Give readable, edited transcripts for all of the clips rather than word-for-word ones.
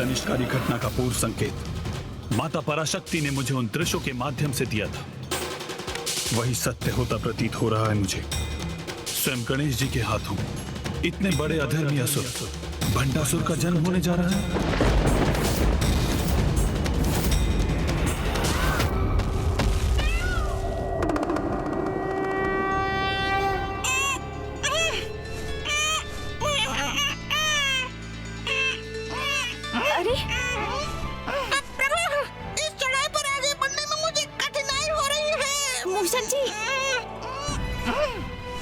इस अनिष्टकारी घटना का पूर्व संकेत माता पराशक्ति ने मुझे उन दृश्यों के माध्यम से दिया था। वही सत्य होता प्रतीत हो रहा है मुझे। स्वयं गणेश जी के हाथों इतने बड़े अधर्मी असुर भंडासुर का जन्म होने जा रहा है।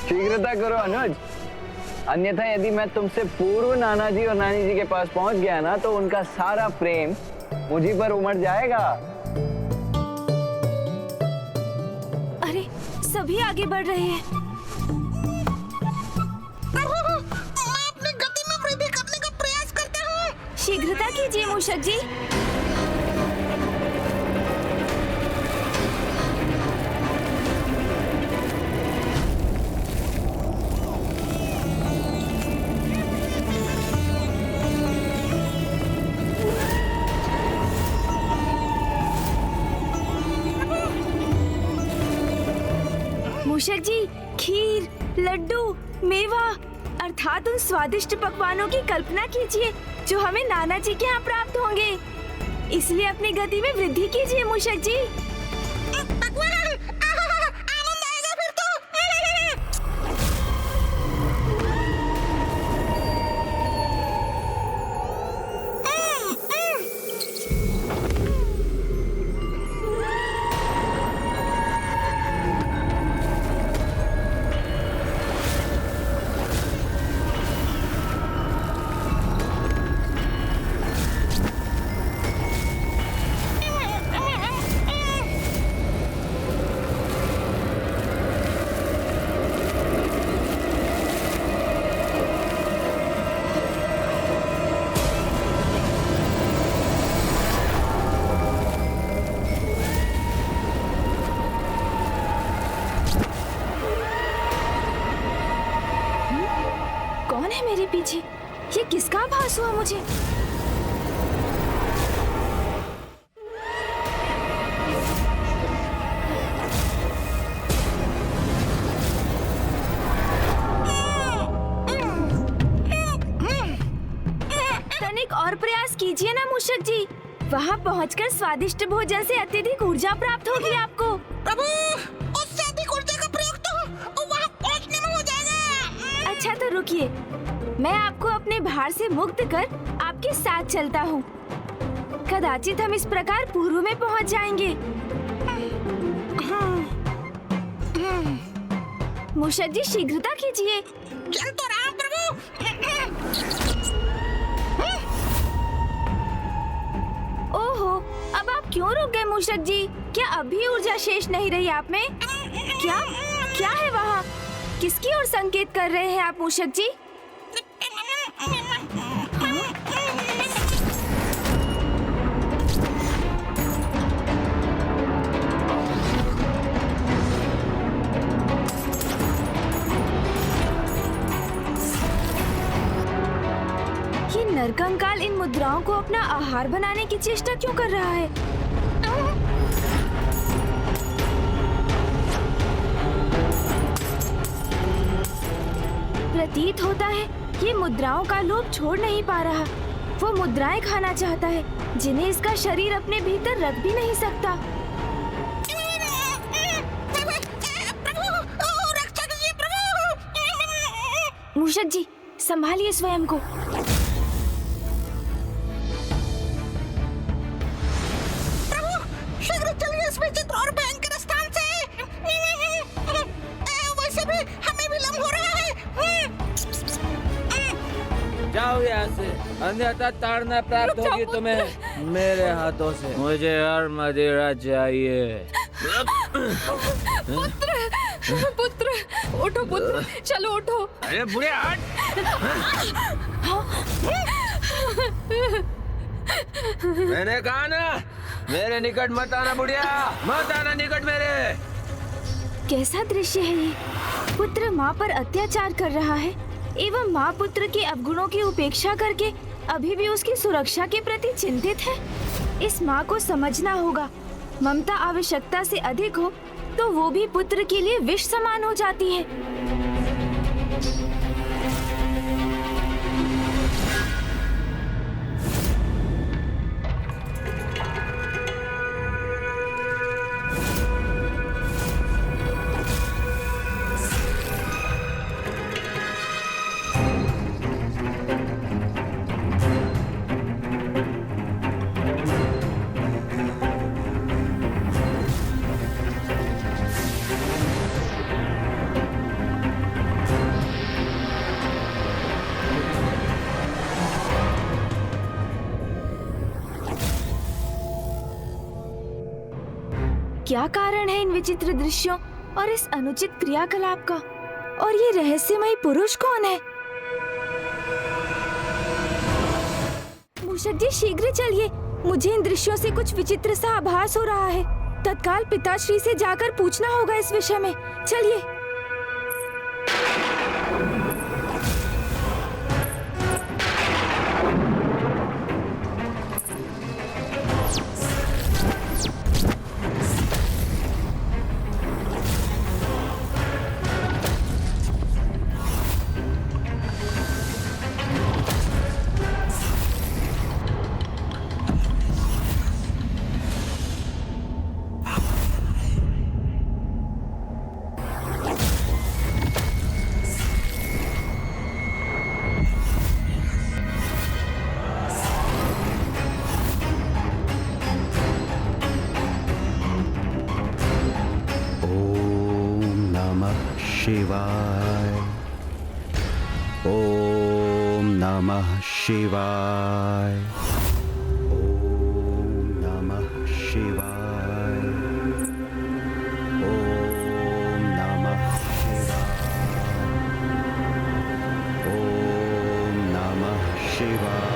शीघ्रता करो अनुज, अन्यथा यदि मैं तुमसे पूर्व नाना जी और नानी जी के पास पहुंच गया ना तो उनका सारा प्रेम मुझी पर उमड़ जाएगा। अरे सभी आगे बढ़ रहे हैं। मैं अपनी गति में वृद्धि करने का प्रयास करता हूँ। शीघ्रता कीजिए मूषक जी। मूषक जी, खीर, लड्डू, मेवा अर्थात उन स्वादिष्ट पकवानों की कल्पना कीजिए जो हमें नाना जी के यहाँ प्राप्त होंगे। इसलिए अपनी गति में वृद्धि कीजिए मूषक जी। आनंद आएगा फिर तो। कौन है मेरे पीछे? ये किसका आभास हुआ मुझे? तनिक और प्रयास कीजिए ना मूषक जी। वहाँ पहुँचकर स्वादिष्ट भोजन से अत्यधिक ऊर्जा प्राप्त होगी आपको। प्रभु, उससे अधिक ऊर्जा का प्रयोग तो वहाँ पहुँचने में हो जाएगा। अच्छा तो रुकिए, मैं आपको अपने भार से मुक्त कर आपके साथ चलता हूँ। कदाचित हम इस प्रकार पूर्व में पहुँच जाएंगे। मूषक जी शीघ्रता कीजिए। चल तो रहा प्रभु। ओहो, अब आप क्यों रुक गए मूषक जी? क्या अभी ऊर्जा शेष नहीं रही आप में? क्या क्या है वहाँ? किसकी ओर संकेत कर रहे हैं आप मूषक जी? ये नरकंकाल इन मुद्राओं को अपना आहार बनाने की चेष्टा क्यों कर रहा है? प्रतीत होता है ये मुद्राओं का लोभ छोड़ नहीं पा रहा। वो मुद्राएं खाना चाहता है जिन्हें इसका शरीर अपने भीतर रख भी नहीं सकता। मूषक जी संभालिए स्वयं को। शीघ्र चलिए इस विचित्र और भयंकर स्थान से। वैसे भी हमें विलंब हो रहा है। जाओ यहाँ से, अन्यथा ताड़ना प्राप्त होगी तुम्हें मेरे हाथों से। मुझे और मदिरा चाहिए। पुत्र उठो पुत्र, चलो उठो। अरे बुढ़े हट। मैंने कहा ना, मेरे निकट मत आना बुढ़िया, मत आना निकट मेरे। कैसा दृश्य है ये? पुत्र माँ पर अत्याचार कर रहा है एवं माँ पुत्र के अवगुणों की उपेक्षा करके अभी भी उसकी सुरक्षा के प्रति चिंतित है। इस माँ को समझना होगा, ममता आवश्यकता से अधिक हो तो वो भी पुत्र के लिए विष समान हो जाती है। क्या कारण है इन विचित्र दृश्यों और इस अनुचित क्रियाकलाप का? और ये रहस्यमयी पुरुष कौन है? मूषक जी शीघ्र चलिए, मुझे इन दृश्यों से कुछ विचित्र सा आभास हो रहा है। तत्काल पिताश्री से जाकर पूछना होगा इस विषय में। चलिए। शिवाय ओम नमः शिवाय ओम नमः शिवाय ओम नमः शिवाय ओम नमः शिवाय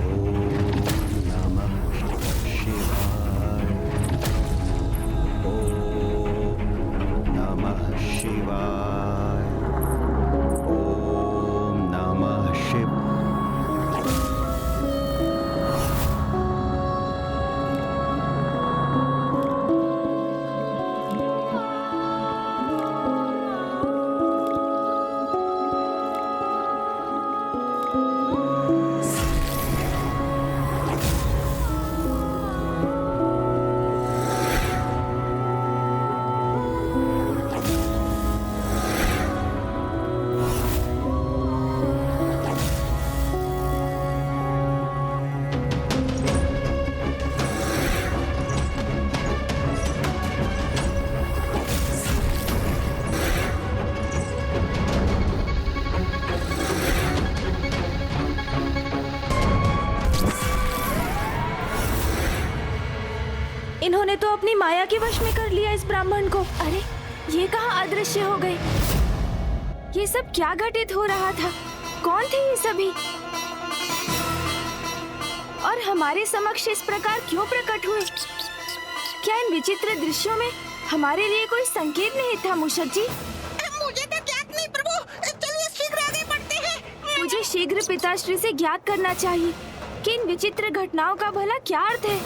ओम नमः शिवाय ओम नमः शिवाय ओम नमः शिव। इन्होंने तो अपनी माया के वश में कर लिया इस ब्राह्मण को। अरे ये कहाँ अदृश्य हो गए? ये सब क्या घटित हो रहा था? कौन थे ये सभी? और हमारे समक्ष इस प्रकार क्यों प्रकट हुए? क्या इन विचित्र दृश्यों में हमारे लिए कोई संकेत नहीं था मूषक जी? मुझे तो ज्ञात नहीं प्रभु। चलिए शीघ्र आगे बढ़ते हैं। मुझे शीघ्र पिताश्री से ज्ञात करना चाहिए कि इन विचित्र घटनाओं का भला क्या अर्थ है।